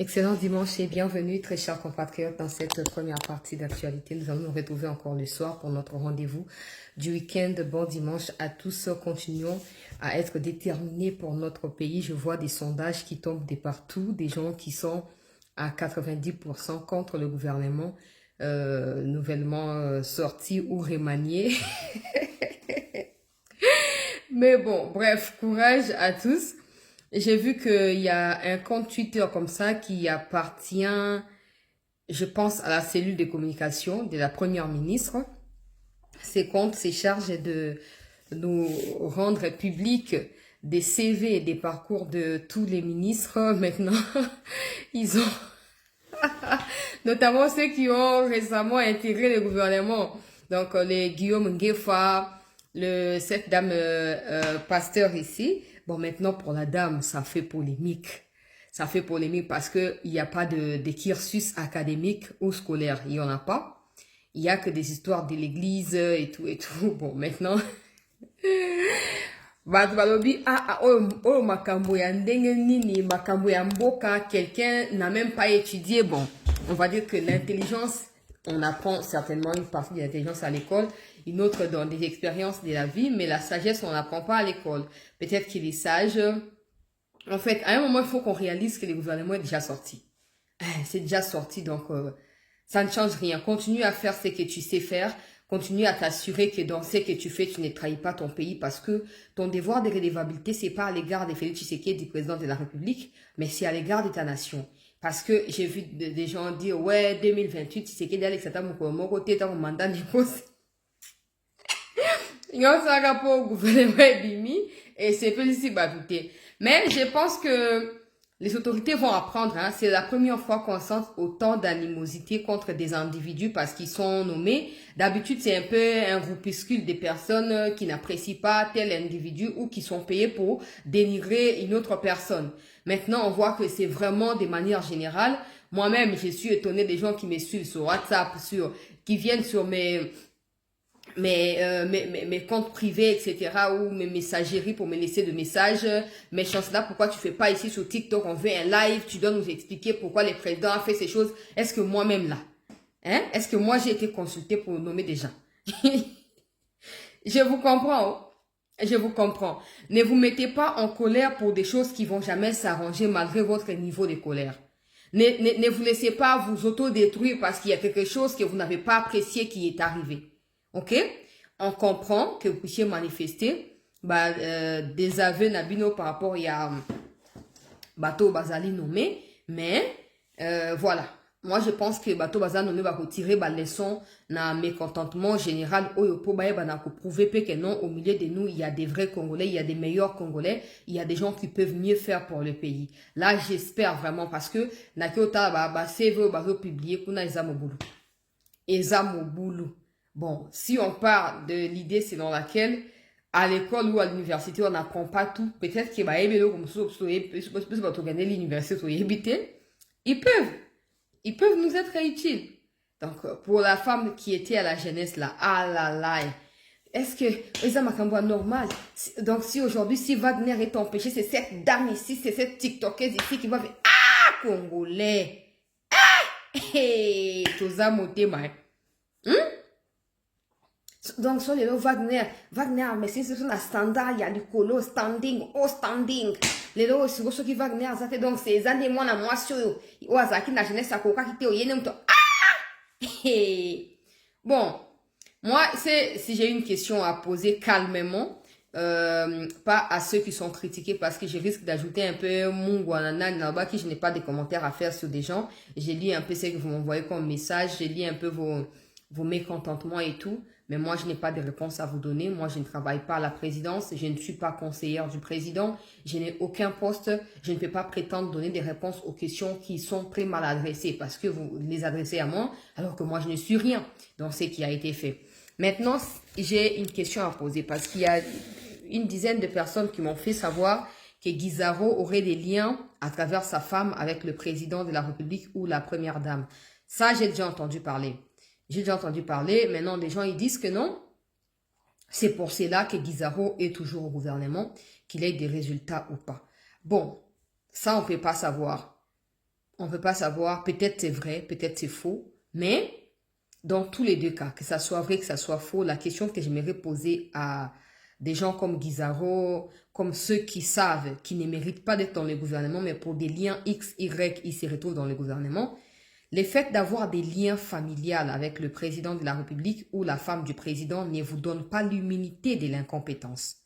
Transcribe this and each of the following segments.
Excellent dimanche et bienvenue, très chers compatriotes, dans cette première partie d'actualité. Nous allons nous retrouver encore le soir pour notre rendez-vous du week-end. Bon dimanche à tous. Continuons à être déterminés pour notre pays. Je vois des sondages qui tombent de partout, des gens qui sont à 90% contre le gouvernement nouvellement sorti ou remanié. Mais bon, bref, courage à tous. J'ai vu qu'il y a un compte Twitter comme ça qui appartient, je pense, à la cellule de communication de la première ministre. Ces comptes se chargent de nous rendre public des CV et des parcours de tous les ministres. Maintenant, ils ont, notamment ceux qui ont récemment intégré le gouvernement. Donc, les Guillaume Nguefa, cette dame pasteur ici. Bon, maintenant, pour la dame, ça fait polémique. Ça fait polémique parce que il n'y a pas de cursus académique ou scolaire. Il n'y en a pas. Il y a que des histoires de l'église et tout et tout. Bon, maintenant, quelqu'un n'a même pas étudié. Bon, on va dire que l'intelligence, on apprend certainement une partie de l'intelligence à l'école, une autre dans des expériences de la vie, mais la sagesse, on n'apprend pas à l'école. Peut-être qu'il est sage. En fait, à un moment, il faut qu'on réalise que le gouvernement est déjà sorti. C'est déjà sorti, donc ça ne change rien. Continue à faire ce que tu sais faire. Continue à t'assurer que dans ce que tu fais, tu ne trahis pas ton pays parce que ton devoir de redevabilité, c'est pas à l'égard de Félix Tshisekedi, du président de la République, mais c'est à l'égard de ta nation. Parce que j'ai vu des gens dire, ouais, 2028, Tshisekedi, Alex, mon côté, dans mon mandat négocié. Il y a un rapport au gouvernement Bimi et c'est peu ici babuté. Mais je pense que les autorités vont apprendre. Hein. C'est la première fois qu'on sent autant d'animosité contre des individus parce qu'ils sont nommés. D'habitude, c'est un peu un groupuscule de personnes qui n'apprécient pas tel individu ou qui sont payés pour dénigrer une autre personne. Maintenant, on voit que c'est vraiment de manière générale. Moi-même, je suis étonnée des gens qui me suivent sur WhatsApp, qui viennent sur mes comptes privés, etc., ou mes messageries pour me laisser de messages. Mes chances là, pourquoi tu fais pas ici sur TikTok, on fait un live, tu dois nous expliquer pourquoi le président a fait ces choses. Est-ce que moi-même là, hein, est-ce que moi j'ai été consultée pour nommer des gens? Je vous comprends, oh. Je vous comprends. Ne vous mettez pas en colère pour des choses qui vont jamais s'arranger malgré votre niveau de colère. Ne vous laissez pas vous autodétruire parce qu'il y a quelque chose que vous n'avez pas apprécié qui est arrivé. Ok? On comprend que vous puissiez manifester des aveux Nabino par rapport à Bateau Bazali nommé, mais voilà. Moi, je pense que Bateau Bazali nommé va retirer la leçon dans mécontentement général pour prouver que non, au milieu de nous, il y a des vrais Congolais, il y a des meilleurs Congolais, il y a des gens qui peuvent mieux faire pour le pays. Là, j'espère vraiment parce que Nakiota CV publié pour Ezamobulu. Ezamobulu. Bon, si on part de l'idée selon laquelle à l'école ou à l'université, on n'apprend pas tout, peut-être qu'ils peuvent l'université, ils peuvent nous être utiles. Donc, pour la femme qui était à la jeunesse là, ah là là, est-ce que ça m'a normal? Donc, si aujourd'hui, si Wagner est empêché, c'est cette dame ici, c'est cette TikTokeuse ici qui va faire ah, Congolais, ah, hé, tout ça, motema, donc, sur les Wagner, mais c'est sur la standard, il y a du colo, standing, au standing. Les lots, c'est ce qui Wagner, ça fait donc ces années, moi, na moi, sur, Oazaki, la jeunesse, à coca, qui était au yenem, ah! Bon, moi, si j'ai une question à poser calmement, pas à ceux qui sont critiqués parce que je risque d'ajouter un peu mon guanana là-bas qui je n'ai pas de commentaires à faire sur des gens. J'ai lu un peu ce que vous m'envoyez comme message, j'ai lu un peu vos mécontentements et tout. Mais moi, je n'ai pas de réponse à vous donner. Moi, je ne travaille pas à la présidence. Je ne suis pas conseillère du président. Je n'ai aucun poste. Je ne peux pas prétendre donner des réponses aux questions qui sont très mal adressées parce que vous les adressez à moi, alors que moi, je ne suis rien dans ce qui a été fait. Maintenant, j'ai une question à poser parce qu'il y a une dizaine de personnes qui m'ont fait savoir que Guizaro aurait des liens à travers sa femme avec le président de la République ou la première dame. Ça, j'ai déjà entendu parler. J'ai déjà entendu parler. Maintenant, les gens, ils disent que non. C'est pour cela que Guizaro est toujours au gouvernement, qu'il ait des résultats ou pas. Bon, ça, on ne peut pas savoir. on ne peut pas savoir, peut-être c'est vrai, peut-être c'est faux, mais dans tous les deux cas, que ça soit vrai, que ça soit faux, la question que j'aimerais poser à des gens comme Guizaro, comme ceux qui savent, qui ne méritent pas d'être dans le gouvernement, mais pour des liens X, Y, ils se retrouvent dans le gouvernement, le fait d'avoir des liens familiales avec le président de la République ou la femme du président ne vous donne pas l'immunité de l'incompétence,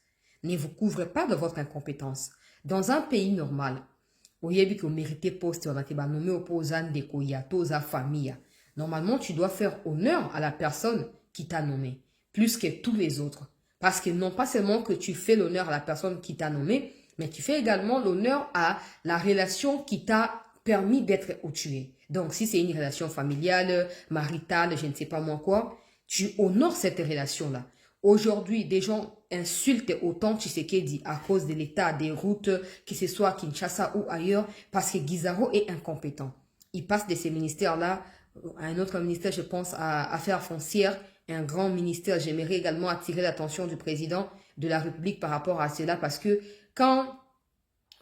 ne vous couvre pas de votre incompétence. Dans un pays normal, au yebi que mérité poste, on a été nommé opposant de Koya, toza famille. Normalement, tu dois faire honneur à la personne qui t'a nommé, plus que tous les autres. Parce que non pas seulement que tu fais l'honneur à la personne qui t'a nommé, mais tu fais également l'honneur à la relation qui t'a permis d'être où tu es. Donc, si c'est une relation familiale, maritale, je ne sais pas moi quoi, tu honores cette relation-là. Aujourd'hui, des gens insultent autant Tshisekedi à cause de l'état des routes, que ce soit à Kinshasa ou ailleurs, parce que Guizaro est incompétent. Il passe de ces ministères-là à un autre ministère, je pense, à Affaires foncières, un grand ministère. J'aimerais également attirer l'attention du président de la République par rapport à cela, parce que quand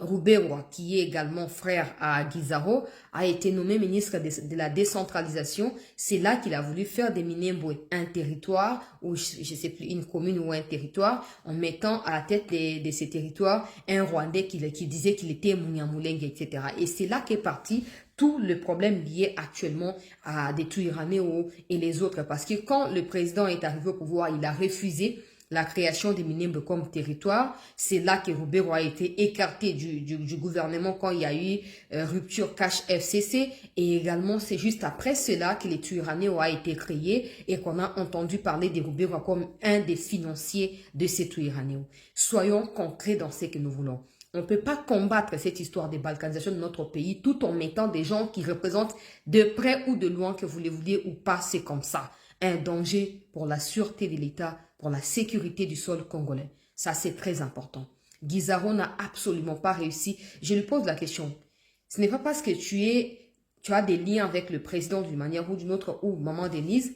Rouberois, qui est également frère à Guizaro, a été nommé ministre de la décentralisation. C'est là qu'il a voulu faire des Minembwe un territoire, ou je ne sais plus, une commune ou un territoire, en mettant à la tête de ces territoires un Rwandais qui disait qu'il était Munyamulenge, etc. Et c'est là qu'est parti tout le problème lié actuellement à des Twiranéo et les autres. Parce que quand le président est arrivé au pouvoir, il a refusé la création des Minembwe comme territoire. C'est là que Roubero a été écarté du gouvernement quand il y a eu rupture cash FCC. Et également, c'est juste après cela que les Twiranéo a été créé et qu'on a entendu parler de Roubero comme un des financiers de ces Twiranéo. Soyons concrets dans ce que nous voulons. On ne peut pas combattre cette histoire de balkanisation de notre pays tout en mettant des gens qui représentent de près ou de loin, que vous le vouliez ou pas, c'est comme ça. Un danger pour la sûreté de l'État, pour la sécurité du sol congolais. Ça, c'est très important. Guizaro n'a absolument pas réussi. Je lui pose la question. Ce n'est pas parce que tu as des liens avec le président d'une manière ou d'une autre, ou Maman Denise,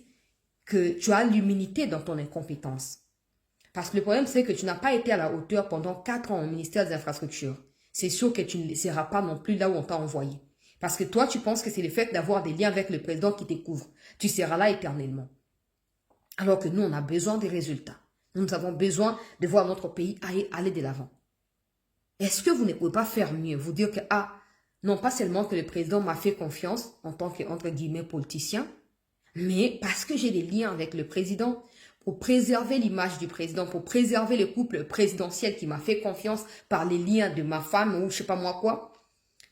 que tu as l'immunité dans ton incompétence. Parce que le problème, c'est que tu n'as pas été à la hauteur pendant 4 ans au ministère des Infrastructures. C'est sûr que tu ne seras pas non plus là où on t'a envoyé. Parce que toi, tu penses que c'est le fait d'avoir des liens avec le président qui te couvre. Tu seras là éternellement. Alors que nous, on a besoin des résultats. Nous avons besoin de voir notre pays aller de l'avant. Est-ce que vous ne pouvez pas faire mieux? Vous dire que, non pas seulement que le président m'a fait confiance en tant que, entre guillemets, politicien, mais parce que j'ai des liens avec le président, pour préserver l'image du président, pour préserver le couple présidentiel qui m'a fait confiance par les liens de ma femme ou je sais pas moi quoi,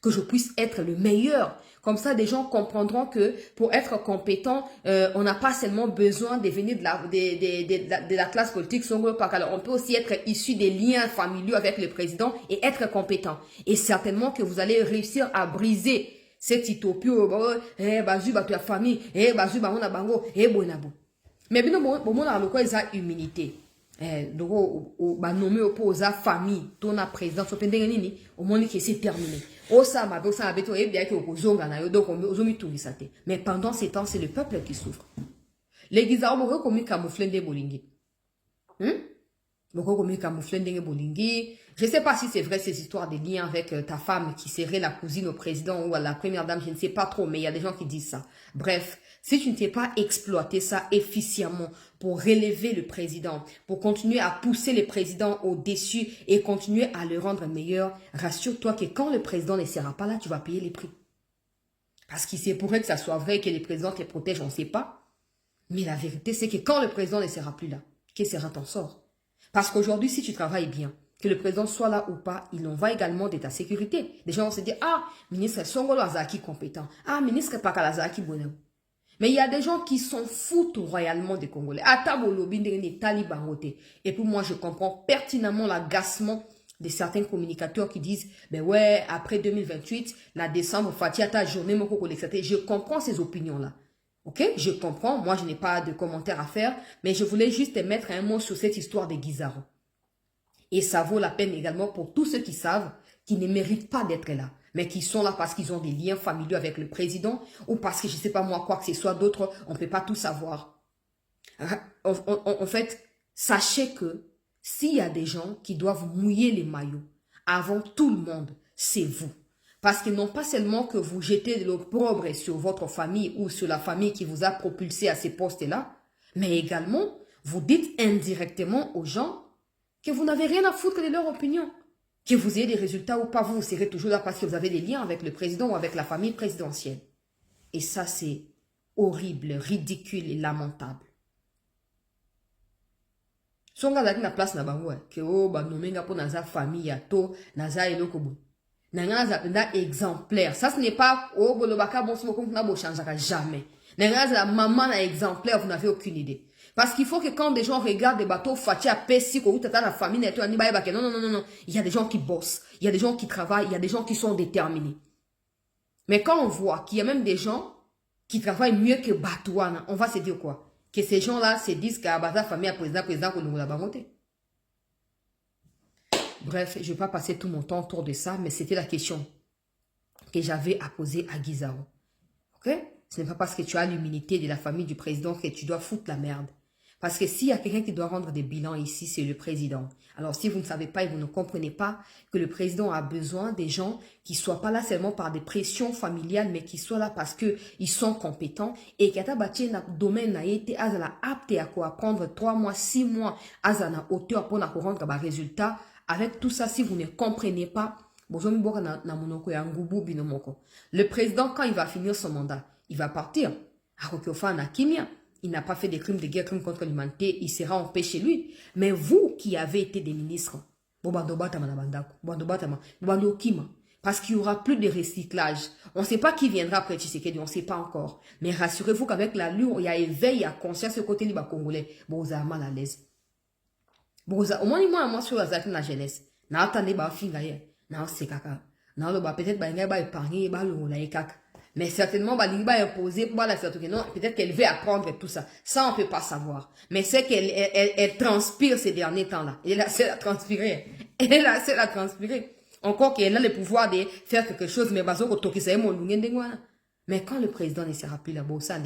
que je puisse être le meilleur. Comme ça, des gens comprendront que pour être compétent, on n'a pas seulement besoin de venir de la classe politique. On peut aussi être issu des liens familiaux avec le président et être compétent. Et certainement que vous allez réussir à briser cette utopie. Bazu, ta famille, bazu, on a bango, bonabo. Mais bien, on a le quoi, ils ont humilité. Donc, on a nommé opposant famille, ton président, au moins que c'est terminé. Mais pendant ces temps, c'est le peuple qui souffre. Les Guizards m'ont commis camoufler des bolingues. Je ne sais pas si c'est vrai ces histoires des liens avec ta femme qui serait la cousine au président ou à la première dame, je ne sais pas trop, mais il y a des gens qui disent ça. Bref, si tu ne t'es pas exploité ça efficacement pour relever le président, pour continuer à pousser le président au-dessus et continuer à le rendre meilleur, rassure-toi que quand le président ne sera pas là, tu vas payer les prix. Parce qu'il se pourrait que ça soit vrai que les présidents te protègent, on ne sait pas. Mais la vérité, c'est que quand le président ne sera plus là, quel sera ton sort? Parce qu'aujourd'hui, si tu travailles bien, que le président soit là ou pas, il en va également de ta sécurité. Les gens vont se dire, ministre Songolo Azaki compétent. Ministre Pakala Azaki bonheur. Mais il y a des gens qui s'en foutent royalement des Congolais. Et pour moi, je comprends pertinemment l'agacement de certains communicateurs qui disent, ben ouais, après 2028, la décembre, Fatiata, journée, je comprends ces opinions-là. Ok, je comprends. Moi, je n'ai pas de commentaires à faire, mais je voulais juste mettre un mot sur cette histoire des Guizaro. Et ça vaut la peine également pour tous ceux qui savent qui ne méritent pas d'être là, mais qui sont là parce qu'ils ont des liens familiaux avec le président ou parce que je ne sais pas moi quoi que ce soit d'autre, on ne peut pas tout savoir. En fait, sachez que s'il y a des gens qui doivent mouiller les maillots avant tout le monde, c'est vous. Parce que non pas seulement que vous jetez de l'opprobre sur votre famille ou sur la famille qui vous a propulsé à ces postes-là, mais également, vous dites indirectement aux gens que vous n'avez rien à foutre de leur opinion. Que vous ayez des résultats ou pas, vous serez toujours là parce que vous avez des liens avec le président ou avec la famille présidentielle. Et ça, c'est horrible, ridicule et lamentable. Songa zaki na place na bango que oh ba nomenga pour naza famille ya to naza eloko bo. Nanga za penda exemplaire. Ça ce n'est pas oh bolobaka bon so comme na bo changera jamais. Nanga za maman na exemplaire, vous n'avez aucune idée. Parce qu'il faut que quand des gens regardent des bateaux fatia pessi ko tata la famille na to ani ba non non non non non, il y a des gens qui bossent, il y a des gens qui travaillent, il y a des gens qui sont déterminés. Mais quand on voit qu'il y a même des gens qui travaillent mieux que Batouana, on va se dire quoi? Que ces gens-là se disent qu'à la famille à président, qu'on nous l'a monté. Bref, je ne vais pas passer tout mon temps autour de ça, mais c'était la question que j'avais à poser à Guizao. Ok? Ce n'est pas parce que tu as l'humilité de la famille du président que tu dois foutre la merde. Parce que s'il y a quelqu'un qui doit rendre des bilans ici, c'est le président. Alors, si vous ne savez pas et vous ne comprenez pas que le président a besoin des gens qui ne soient pas là seulement par des pressions familiales, mais qui soient là parce qu'ils sont compétents et qu'il y a un domaine qui a été apte à quoi apprendre 3 mois, 6 mois, à la hauteur pour rendre des résultats. Avec tout ça, si vous ne comprenez pas, le président, quand il va finir son mandat, il va partir. Il n'a pas fait des crimes de guerre, crimes contre l'humanité, il sera en paix chez lui. Mais vous qui avez été des ministres, parce qu'il n'y aura plus de recyclage. On ne sait pas qui viendra après Tshisekedi, on ne sait pas encore. Mais rassurez-vous qu'avec la lure, il y a éveil, il y a conscience côté libre congolais. Bon, vous avez mal à l'aise. Bon, au moins, moi, sur la jeunesse. Peut-être épargner, mais certainement, peut-être qu'elle veut apprendre tout ça. Ça, on ne peut pas savoir. Mais c'est qu'elle transpire ces derniers temps-là. Elle est la seule à transpirer. Elle est la seule à transpirer. Encore qu'elle a le pouvoir de faire quelque chose, mais mais quand le président ne sera plus là-bas, ça,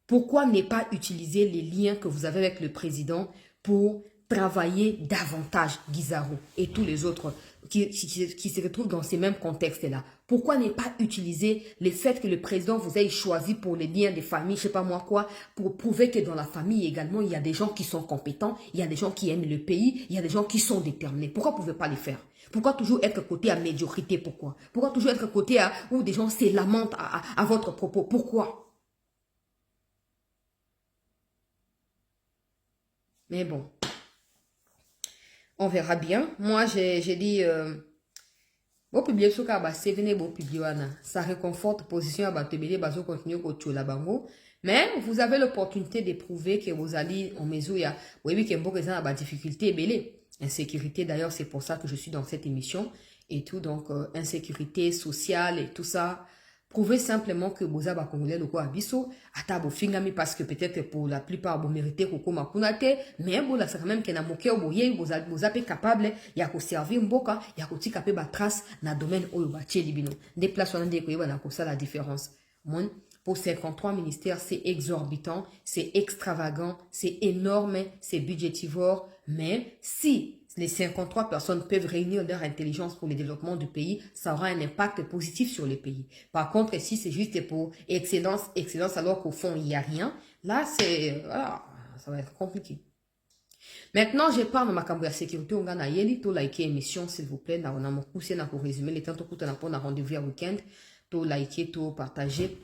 pourquoi ne pas utiliser les liens que vous avez avec le président pour travailler davantage, Guizaro et tous les autres qui se retrouvent dans ces mêmes contextes-là? Pourquoi ne pas utiliser le fait que le président vous ait choisi pour les liens des familles, je sais pas moi quoi, pour prouver que dans la famille également, il y a des gens qui sont compétents, il y a des gens qui aiment le pays, il y a des gens qui sont déterminés. Pourquoi vous ne pouvez pas les faire? Pourquoi toujours être côté à médiocrité? Pourquoi? Pourquoi toujours être côté à où des gens se lamentent à votre propos? Pourquoi? Mais bon, on verra bien. Moi, j'ai dit, bon publier ce cas, c'est venez bon publier ça réconforte position à battre bazo continuer au la bango. Mais vous avez l'opportunité de prouver que vous allez en mesure, oui, qu'il y a beaucoup de difficultés belé. Insécurité, d'ailleurs, c'est pour ça que je suis dans cette émission et tout. Donc, insécurité sociale et tout ça. Prouvez simplement que vous avez congolais le quoi abisso à table fingami parce que peut-être pour la plupart vous méritez koko makunate mais bon là c'est quand même que na moké oboye vous avez capable ya ko servir mboka ya ko tika pe ba trace na domaine oyo ba tcheli bino des places on dit ko na ko ça la différence mon pour 53 ministères c'est exorbitant c'est extravagant c'est énorme c'est budgétivore mais si les 53 personnes peuvent réunir leur intelligence pour le développement du pays, ça aura un impact positif sur le pays. Par contre, si c'est juste pour excellence, alors qu'au fond, il n'y a rien, là, ça va être compliqué. Maintenant, je parle de ma cambre de sécurité. On a yeli, to like émission, s'il vous plaît. On a mon poussé, pour résumer les temps, tout on a pour rendez-vous à week-end. To like, to partager,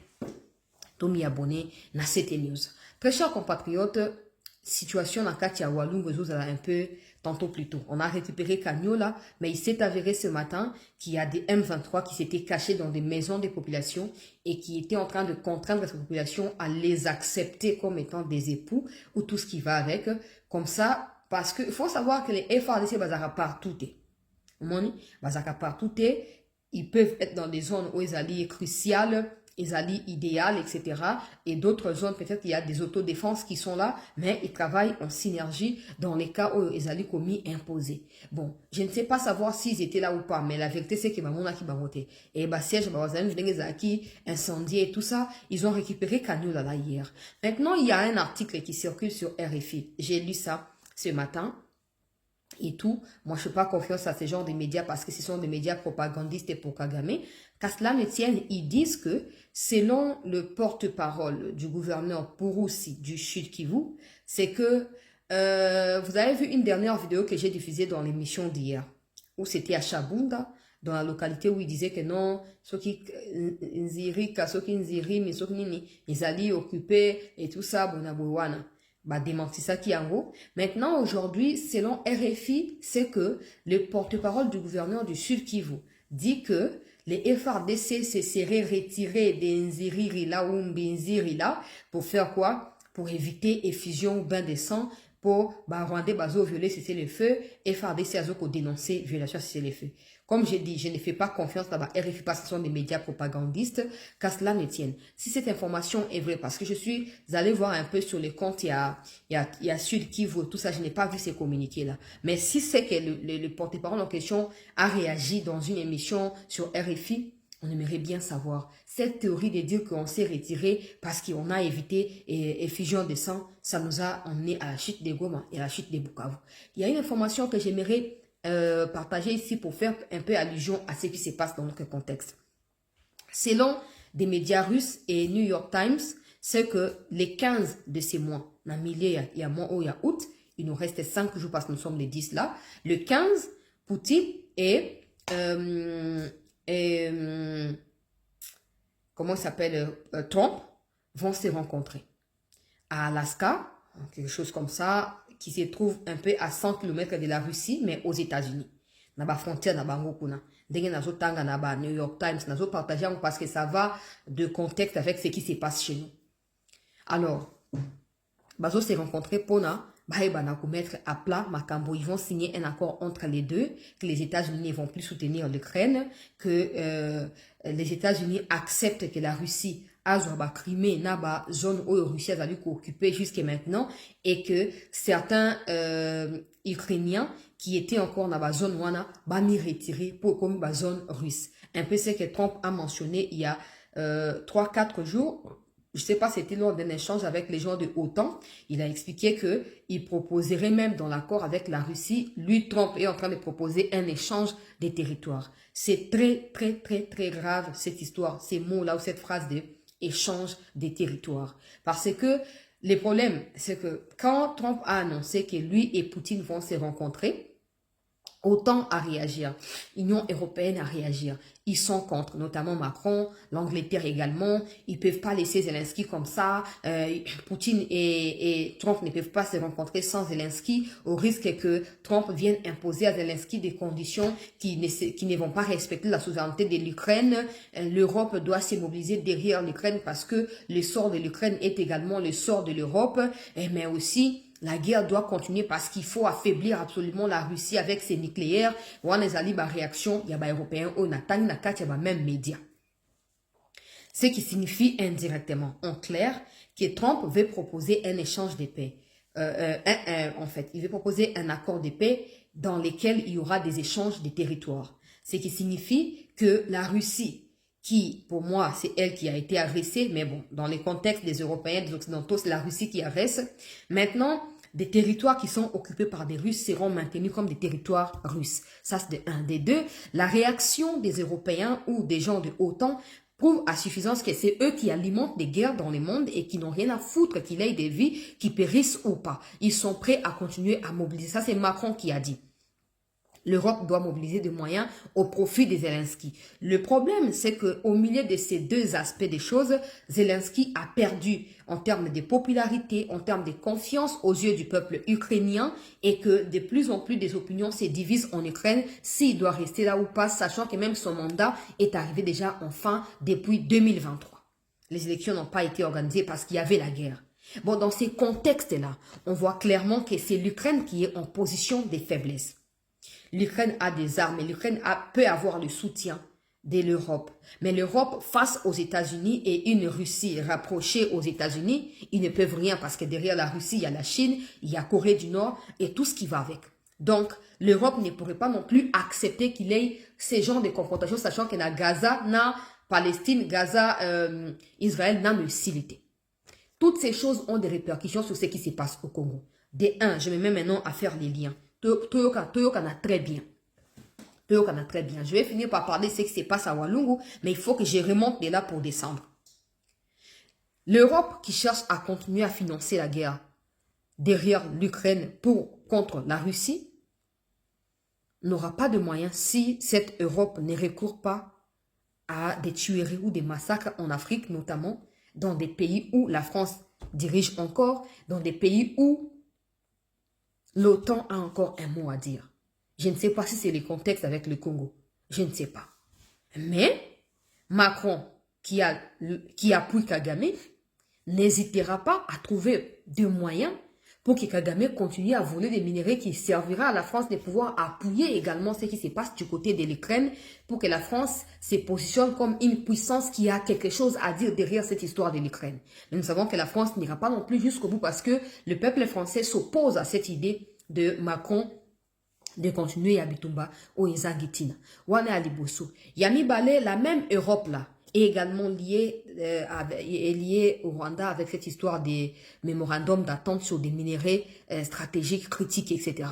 to m'y abonner à cette news. Très chers compatriotes, situation dans Katia Walungo, un peu tantôt plus tôt. On a récupéré Cagnola, mais il s'est avéré ce matin qu'il y a des M23 qui s'étaient cachés dans des maisons des populations et qui étaient en train de contraindre cette population à les accepter comme étant des époux ou tout ce qui va avec. Comme ça, parce qu'il faut savoir que les FARDC bazaka partout. Bazaka partout. Ils peuvent être dans des zones où ils allaient cruciales, ils allaient idéales, etc. Et d'autres zones, peut-être il y a des autodéfenses qui sont là, mais ils travaillent en synergie dans les cas où ils allaient commis imposés. Bon, je ne sais pas savoir s'ils étaient là ou pas, mais la vérité c'est que Mamona qui va voter. Et siège, incendié et tout ça, ils ont récupéré Cagnola là hier. Maintenant, il y a un article qui circule sur RFI. J'ai lu ça ce matin. et tout. Moi, je ne fais pas confiance à ces genres de médias parce que ce sont des médias propagandistes et pour Kagame. Qu'à cela ne tienne, ils disent que selon le porte-parole du gouverneur Pouroussi du Sud Kivu, c'est que vous avez vu une dernière vidéo que j'ai diffusée dans l'émission d'hier, où c'était à Chabunda, dans la localité où il disait que non, ceux qui nziri, mais ceux qui ils allaient occuper et tout ça, bonabouana. Bah, démenti ça qui en haut. Maintenant, aujourd'hui, selon RFI, c'est que le porte-parole du gouverneur du Sud Kivu dit que les FRDC se seraient retirés des Nziriri là ou Mbinziri là pour faire quoi? Pour éviter effusion ou bain de sang pour Rwandais bazo violer cesser le feu et FRDC azoko dénoncer violation cesser le feu. Comme j'ai dit, je ne fais pas confiance à RFI parce que ce sont des médias propagandistes, qu'à cela ne tienne. Si cette information est vraie, parce que je suis allée voir un peu sur les comptes, il y a Sud Kivu, tout ça, je n'ai pas vu ces communiqués-là. Mais si c'est que le porte-parole en question a réagi dans une émission sur RFI, on aimerait bien savoir. Cette théorie de dire qu'on s'est retiré parce qu'on a évité effusion de sang, ça nous a emmené à la chute des Goma et à la chute des Bukavu. Il y a une information que j'aimerais partager ici pour faire un peu allusion à ce qui se passe dans notre contexte. Selon des médias russes et New York Times, c'est que les 15 de ces mois, il y a mois il y a août, il nous reste 5 jours parce que nous sommes les 10 là. Le 15, Poutine et comment s'appelle Trump vont se rencontrer à Alaska, quelque chose comme ça, qui se trouve un peu à 100 km de la Russie, mais aux États-Unis. Dans la frontière, dans la Ngokuna. Dans New York Times, nous partageons parce que ça va de contexte avec ce qui se passe chez nous. Alors, Bazo s'est rencontré pour mettre à plat Makambo. Ils vont signer un accord entre les deux, que les États-Unis ne vont plus soutenir l'Ukraine, que les États-Unis acceptent que la Russie a la Crimée, la zone où la Russie a occupée jusqu'à maintenant, et que certains Ukrainiens qui étaient encore dans la zone wana, ni retirés pour comme la zone russe. Un peu ce que Trump a mentionné il y a 3-4 jours. Je ne sais pas, c'était lors d'un échange avec les gens de OTAN. Il a expliqué qu'il proposerait même dans l'accord avec la Russie, lui, Trump, est en train de proposer un échange des territoires. C'est très, très, très, très grave, cette histoire, ces mots-là ou cette phrase de échange des territoires. Parce que le problème, c'est que quand Trump a annoncé que lui et Poutine vont se rencontrer, OTAN à réagir, Union européenne à réagir. Ils sont contre, notamment Macron, l'Angleterre également. Ils ne peuvent pas laisser Zelensky comme ça. Poutine et Trump ne peuvent pas se rencontrer sans Zelensky, au risque que Trump vienne imposer à Zelensky des conditions qui ne vont pas respecter la souveraineté de l'Ukraine. L'Europe doit se mobiliser derrière l'Ukraine parce que le sort de l'Ukraine est également le sort de l'Europe, mais aussi la guerre doit continuer parce qu'il faut affaiblir absolument la Russie avec ses nucléaires. On a les réaction, il y a des Européens, on a même médias. Ce qui signifie indirectement, en clair, que Trump veut proposer un échange de paix. En fait, il veut proposer un accord de paix dans lequel il y aura des échanges de territoires. Ce qui signifie que la Russie, qui, pour moi, c'est elle qui a été agressée, mais bon, dans les contextes des Européens, des Occidentaux, c'est la Russie qui agresse. Maintenant, des territoires qui sont occupés par des Russes seront maintenus comme des territoires russes. Ça, c'est un des deux. La réaction des Européens ou des gens de OTAN prouve à suffisance que c'est eux qui alimentent des guerres dans le monde et qui n'ont rien à foutre qu'il y ait des vies qui périssent ou pas. Ils sont prêts à continuer à mobiliser. Ça, c'est Macron qui a dit. L'Europe doit mobiliser des moyens au profit de Zelensky. Le problème, c'est qu'au milieu de ces deux aspects des choses, Zelensky a perdu en termes de popularité, en termes de confiance aux yeux du peuple ukrainien et que de plus en plus des opinions se divisent en Ukraine s'il doit rester là ou pas, sachant que même son mandat est arrivé déjà en fin depuis 2023. Les élections n'ont pas été organisées parce qu'il y avait la guerre. Bon, dans ces contextes-là, on voit clairement que c'est l'Ukraine qui est en position de faiblesse. L'Ukraine a des armes et l'Ukraine peut avoir le soutien de l'Europe. Mais l'Europe, face aux États-Unis et une Russie rapprochée aux États-Unis, ils ne peuvent rien parce que derrière la Russie, il y a la Chine, il y a Corée du Nord et tout ce qui va avec. Donc, l'Europe ne pourrait pas non plus accepter qu'il y ait ces genres de confrontations, sachant que Gaza, Palestine, Gaza, Israël n'a lucidité. Toutes ces choses ont des répercussions sur ce qui se passe au Congo. De un, je me mets maintenant à faire les liens. Toyokana très bien. Toyokana très bien. Je vais finir par parler de ce qui se passe à Walungu, mais il faut que je remonte de là pour descendre. L'Europe qui cherche à continuer à financer la guerre derrière l'Ukraine contre la Russie n'aura pas de moyens si cette Europe ne recourt pas à des tueries ou des massacres en Afrique, notamment dans des pays où la France dirige encore, dans des pays où l'OTAN a encore un mot à dire. Je ne sais pas si c'est le contexte avec le Congo. Je ne sais pas. Mais Macron, qui appuie Kagame, n'hésitera pas à trouver des moyens pour que Kagame continue à voler des minéraux qui servira à la France de pouvoir appuyer également ce qui se passe du côté de l'Ukraine pour que la France se positionne comme une puissance qui a quelque chose à dire derrière cette histoire de l'Ukraine. Mais nous savons que la France n'ira pas non plus jusqu'au bout parce que le peuple français s'oppose à cette idée de Macron de continuer à Bitumba ou Izagitina. Wane Aliboso. Yami Balé, la même Europe là, est également liée au Rwanda avec cette histoire des mémorandums d'attente sur des minéraux stratégiques, critiques, etc.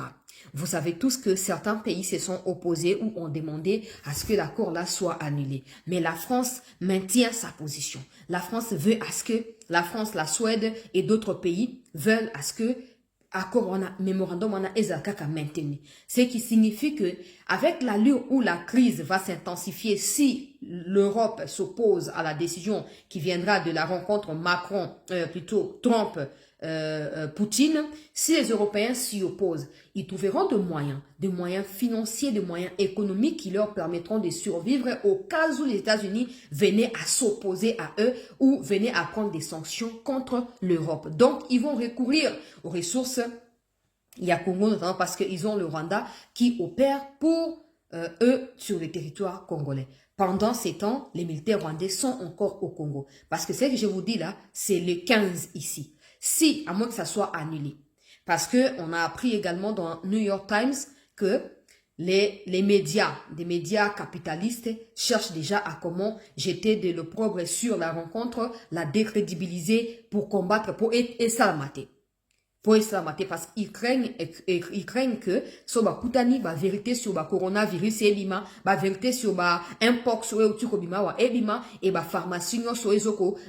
Vous savez tous que certains pays se sont opposés ou ont demandé à ce que l'accord là soit annulé. Mais la France maintient sa position. La France veut à ce que la France, la Suède et d'autres pays veulent à ce que accord on a mémorandum on a ezakaka maintenu. Ce qui signifie que avec l'allure où la crise va s'intensifier si l'Europe s'oppose à la décision qui viendra de la rencontre plutôt Trump Poutine, si les Européens s'y opposent, ils trouveront des moyens financiers, des moyens économiques qui leur permettront de survivre au cas où les États-Unis venaient à s'opposer à eux ou venaient à prendre des sanctions contre l'Europe. Donc, ils vont recourir aux ressources. Il y a Congo notamment parce qu'ils ont le Rwanda qui opère pour eux sur le territoire congolais. Pendant ces temps, les militaires rwandais sont encore au Congo. Parce que ce que je vous dis là, c'est le 15 ici. Si, à moins que ça soit annulé. Parce que on a appris également dans New York Times que les médias, des médias capitalistes, cherchent déjà à comment jeter de l'opprobre sur la rencontre, la décrédibiliser pour combattre, pour essalamater. Pour essalamater, parce qu'ils craignent que sur la kutani, la vérité sur le coronavirus, la vérité sur l'impox, sur et la pharmacie, sur les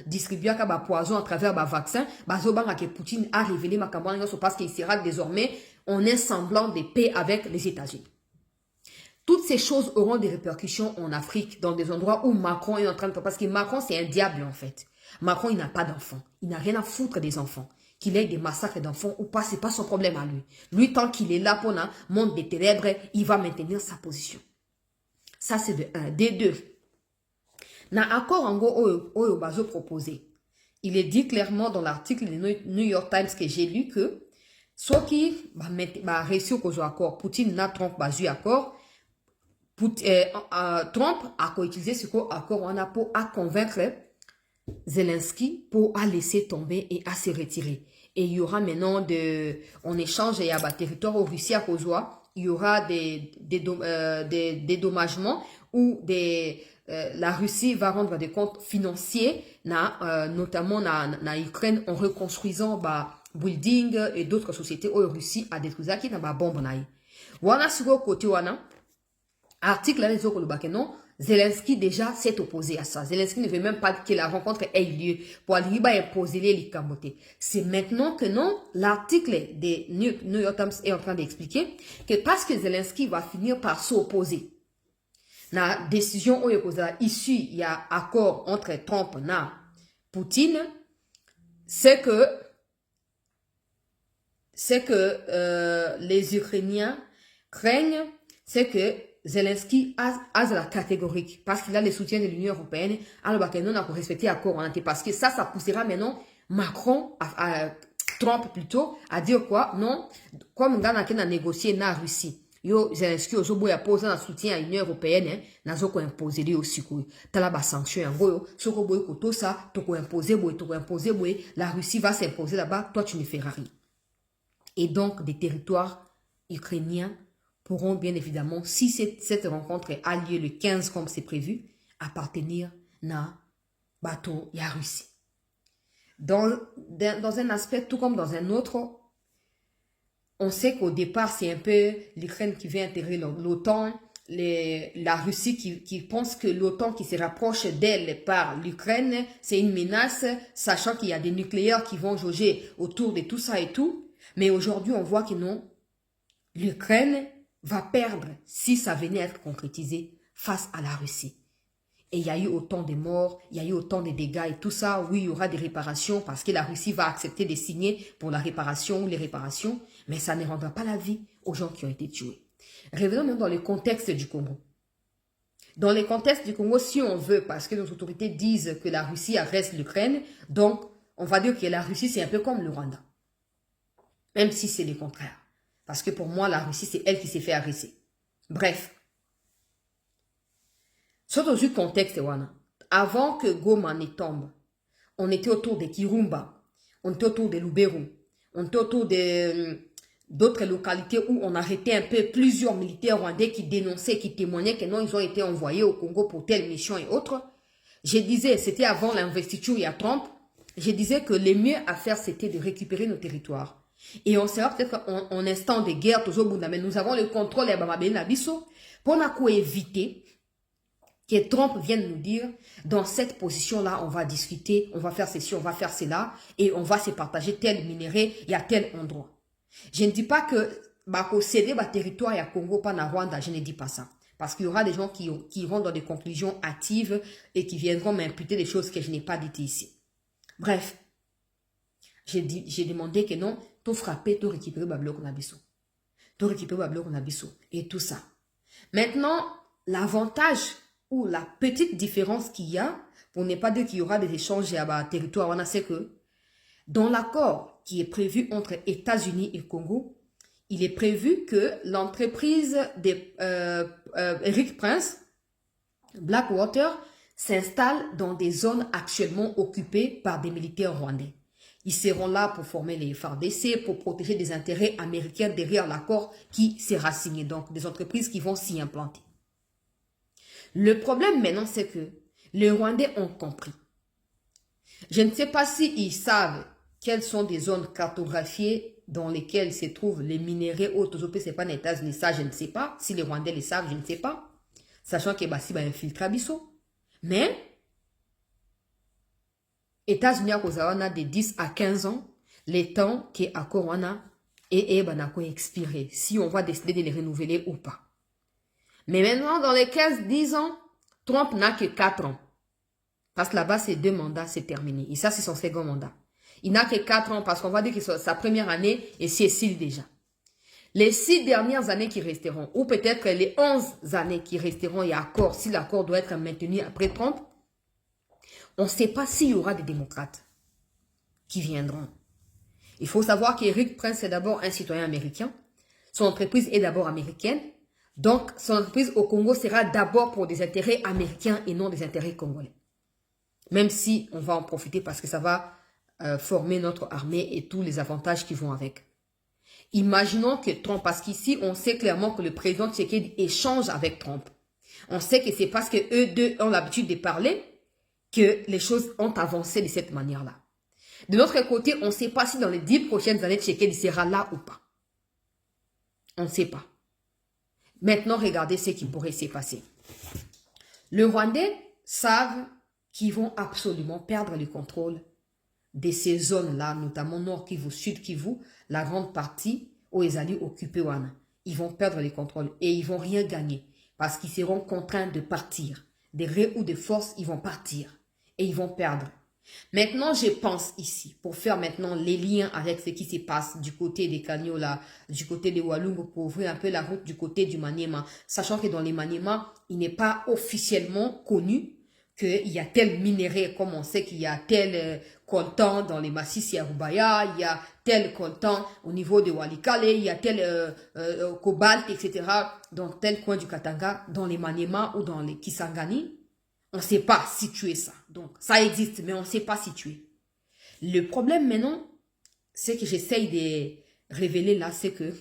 distribuer le poison à travers le vaccin, que Poutine a révélé parce qu'il sera désormais en un semblant de paix avec les États-Unis. Toutes ces choses auront des répercussions en Afrique, dans des endroits où Macron est en train de... Parce que Macron, c'est un diable, en fait. Macron, il n'a pas d'enfants. Il n'a rien à foutre des enfants. Qu'il ait des massacres d'enfants ou pas, c'est pas son problème à lui. Lui, tant qu'il est là pour un monde des ténèbres, il va maintenir sa position. Ça, c'est de 1. De 2. Dans l'accord en gros, au bazo proposé, il est dit clairement dans l'article du New York Times que j'ai lu que, soit qui va réussir au accord, Poutine n'a Trump pas eu accord, Trump a utilisé ce accord on a pour convaincre Zelensky pour laisser tomber et à se retirer. Et il y aura maintenant en échange, il y a des territoires au Russie à Kozoa, il y aura des dédommagements où la Russie va rendre des comptes financiers, notamment na Ukraine en reconstruisant building et d'autres sociétés où Russie a détruit ça qui n'a pas bombe naï. Wana sur côté wana article là les autres non. Zelensky déjà s'est opposé à ça. Zelensky ne veut même pas que la rencontre ait lieu pour aller imposer les cambotés. C'est maintenant que non, l'article des New York Times est en train d'expliquer que parce que Zelensky va finir par s'opposer, la décision où issue, il y a accord entre Trump et Poutine, c'est que les Ukrainiens craignent, c'est que Zelensky a la catégorique parce qu'il a le soutien de l'Union européenne. Alors, que non, on a respecté l'accord parce que ça poussera maintenant Macron, Trump plutôt, à dire quoi? Non, comme on a négocié dans la Russie. Yo, Zelensky, ozobo ya pose un soutien à l'Union européenne, nazo ko imposer lui aussi quoi. Tala ba sanction en gros, soko boy koto ça, to ko imposer boy, la Russie va s'imposer là-bas, toi tu ne feras rien. Et donc des territoires ukrainiens pourront bien évidemment, si cette rencontre a lieu le 15 comme c'est prévu, appartenir à bateau et à Russie. Dans un aspect, tout comme dans un autre, On sait qu'au départ, c'est un peu l'Ukraine qui vient intégrer l'OTAN, la Russie qui pense que l'OTAN qui se rapproche d'elle par l'Ukraine, c'est une menace, sachant qu'il y a des nucléaires qui vont jauger autour de tout ça et tout. Mais aujourd'hui, on voit que non, l'Ukraine va perdre si ça venait à être concrétisé face à la Russie. Et il y a eu autant de morts, il y a eu autant de dégâts et tout ça. Oui, il y aura des réparations parce que la Russie va accepter de signer pour la réparation ou les réparations, mais ça ne rendra pas la vie aux gens qui ont été tués. Revenons maintenant dans le contexte du Congo. Dans le contexte du Congo, si on veut, parce que nos autorités disent que la Russie agresse l'Ukraine, donc on va dire que la Russie c'est un peu comme le Rwanda. Même si c'est le contraire. Parce que pour moi, la Russie c'est elle qui s'est fait agresser. Bref. Surtout du contexte, Wana. Avant que Goma ne tombe, on était autour de Kirumba, on était autour de Lubero, on était autour d'autres localités où on arrêtait un peu plusieurs militaires rwandais qui dénonçaient, qui témoignaient que non, ils ont été envoyés au Congo pour telle mission et autres. Je disais, c'était avant l'investiture, il y a Trump, je disais que le mieux à faire, c'était de récupérer nos territoires. Et on sera peut-être en instant de guerre, toujours, mais nous avons le contrôle de Bamabé Nabiso pour éviter que Trump vienne nous dire, dans cette position-là, on va discuter, on va faire ceci, on va faire cela, et on va se partager tel minerai et à tel endroit. Je ne dis pas que céder ma territoire à Congo, pas à Rwanda, je ne dis pas ça. Parce qu'il y aura des gens qui iront dans des conclusions hâtives et qui viendront m'imputer des choses que je n'ai pas dites ici. Bref, j'ai demandé que non, tout frapper, tout récupérer ma bloc Nabiso. Tout récupérer ma bloc Nabiso. Et tout ça. Maintenant, l'avantage ou la petite différence qu'il y a, pour ne pas dire qu'il y aura des échanges à territoire, on a c'est que dans l'accord qui est prévu entre États-Unis et Congo, il est prévu que l'entreprise d'Eric Prince, Blackwater, s'installe dans des zones actuellement occupées par des militaires rwandais. Ils seront là pour former les FARDC, pour protéger des intérêts américains derrière l'accord qui sera signé. Donc, des entreprises qui vont s'y implanter. Le problème maintenant, c'est que les Rwandais ont compris. Je ne sais pas s'ils savent quelles sont des zones cartographiées dans lesquelles se trouvent les minéraux autosopés, c'est pas les États-Unis, ça je ne sais pas. Si les Rwandais le savent, je ne sais pas. Sachant que si va infiltrer Bisso. Mais, États-Unis a de 10 à 15 ans, les temps qui à Corona et expiré. Si on va décider de les renouveler ou pas. Mais maintenant, dans les 15-10 ans, Trump n'a que 4 ans. Parce que là-bas, c'est 2 mandats, c'est terminé. Et ça, c'est son second mandat. Il n'a que 4 ans parce qu'on va dire que sa première année est Cécile déjà. Les 6 dernières années qui resteront, ou peut-être les 11 années qui resteront, et accord, si l'accord doit être maintenu après Trump, on ne sait pas s'il y aura des démocrates qui viendront. Il faut savoir qu'Eric Prince est d'abord un citoyen américain. Son entreprise est d'abord américaine. Donc, son entreprise au Congo sera d'abord pour des intérêts américains et non des intérêts congolais. Même si on va en profiter parce que ça va former notre armée et tous les avantages qui vont avec. Imaginons que Trump, parce qu'ici, on sait clairement que le président Tshisekedi échange avec Trump. On sait que c'est parce qu'eux deux ont l'habitude de parler que les choses ont avancé de cette manière-là. De notre côté, on ne sait pas si dans les 10 prochaines années, Tshisekedi sera là ou pas. On ne sait pas. Maintenant, regardez ce qui pourrait se passer. Les Rwandais savent qu'ils vont absolument perdre le contrôle de ces zones-là, notamment Nord Kivu, Sud Kivu, la grande partie où ils allaient occuper Wana. Ils vont perdre le contrôle et ils vont rien gagner parce qu'ils seront contraints de partir. Des ré ou de force, ils vont partir et ils vont perdre. Maintenant, je pense ici, pour faire maintenant les liens avec ce qui se passe du côté des Kanyola, du côté des Walungu, pour ouvrir un peu la route du côté du Maniema, sachant que dans les Maniema, il n'est pas officiellement connu qu'il y a tel minerai, comme on sait qu'il y a tel coltan dans les massifs Yarubaya, il y a tel coltan au niveau de Walikale, il y a tel cobalt, etc. dans tel coin du Katanga, dans les Maniema ou dans les Kisangani. On ne sait pas situer ça. Donc, ça existe, mais on ne sait pas situer. Le problème maintenant, c'est que j'essaye de révéler là, c'est que,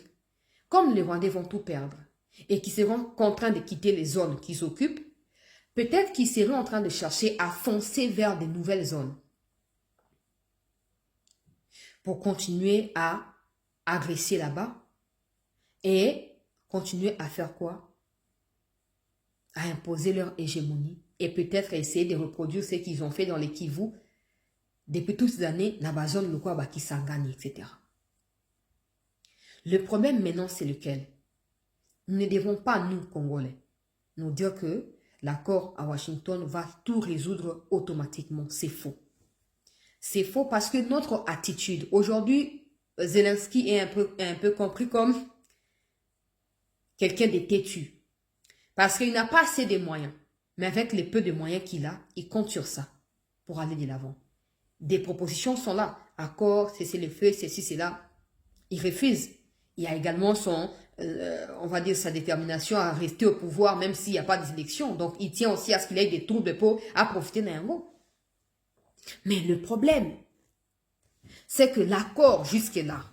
comme les Rwandais vont tout perdre, et qu'ils seront contraints de quitter les zones qu'ils occupent, peut-être qu'ils seront en train de chercher à foncer vers de nouvelles zones. Pour continuer à agresser là-bas, et continuer à faire quoi? À imposer leur hégémonie et peut-être essayer de reproduire ce qu'ils ont fait dans les Kivu depuis toutes ces années, Nabazon, le quoi, qui s'engage, etc. Le problème maintenant, c'est lequel? Nous ne devons pas, nous, Congolais, nous dire que l'accord à Washington va tout résoudre automatiquement. C'est faux. C'est faux parce que notre attitude, aujourd'hui, Zelensky est un peu compris comme quelqu'un de têtu. Parce qu'il n'a pas assez de moyens. Mais avec les peu de moyens qu'il a, il compte sur ça pour aller de l'avant. Des propositions sont là. Accord, cesser le feu, ceci, cela. Il refuse. Il y a également son, on va dire, sa détermination à rester au pouvoir, même s'il n'y a pas d'élection. Donc, il tient aussi à ce qu'il ait des tours de peau à profiter d'un mot. Mais le problème, c'est que l'accord jusque-là,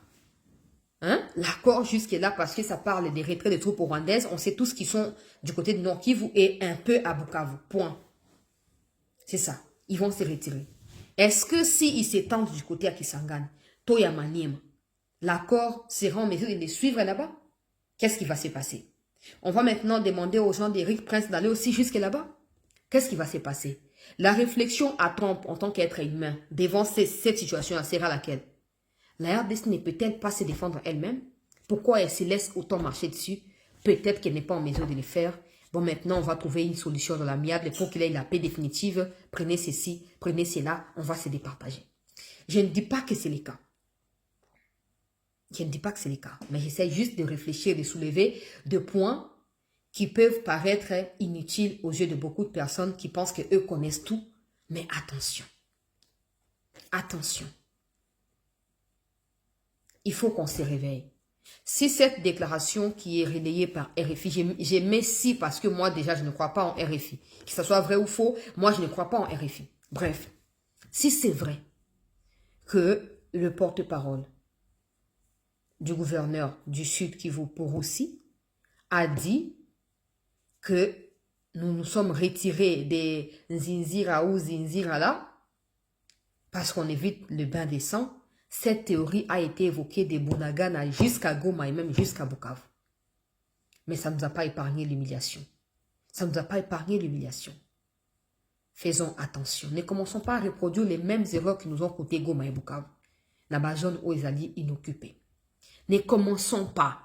l'accord jusque-là, parce que ça parle des retraits des troupes rwandaises, on sait tous qu'ils sont du côté de Nord Kivu et un peu à Bukavu. Point. C'est ça. Ils vont se retirer. Est-ce que s'ils s'étendent du côté à Kisangani, Toya Maniema, l'accord sera en mesure de les suivre là-bas? Qu'est-ce qui va se passer? On va maintenant demander aux gens d'Éric Prince d'aller aussi jusque là-bas? Qu'est-ce qui va se passer? La réflexion à Trump en tant qu'être humain devant cette situation sera laquelle? La RDC ne peut-elle pas se défendre elle-même? Pourquoi elle se laisse autant marcher dessus? Peut-être qu'elle n'est pas en mesure de le faire. Bon, maintenant, on va trouver une solution dans l'amiable pour qu'il ait la paix définitive. Prenez ceci, prenez cela, on va se départager. Je ne dis pas que c'est le cas. Je ne dis pas que c'est le cas. Mais j'essaie juste de réfléchir, de soulever des points qui peuvent paraître inutiles aux yeux de beaucoup de personnes qui pensent qu'eux connaissent tout. Mais attention. Attention. Il faut qu'on se réveille. Si cette déclaration qui est relayée par RFI, j'ai mis si parce que moi déjà je ne crois pas en RFI. Que ce soit vrai ou faux, moi je ne crois pas en RFI. Bref, si c'est vrai que le porte-parole du gouverneur du Sud Kivu Poroussi a dit que nous nous sommes retirés des Zinzira ou Zinzira là parce qu'on évite le bain des sangs. Cette théorie a été évoquée de Bunagana jusqu'à Goma et même jusqu'à Bukavu. Mais ça ne nous a pas épargné l'humiliation. Ça ne nous a pas épargné l'humiliation. Faisons attention. Ne commençons pas à reproduire les mêmes erreurs qui nous ont coûté Goma et Bukavu. La zone où ils allaient inoccupés. Ne commençons pas.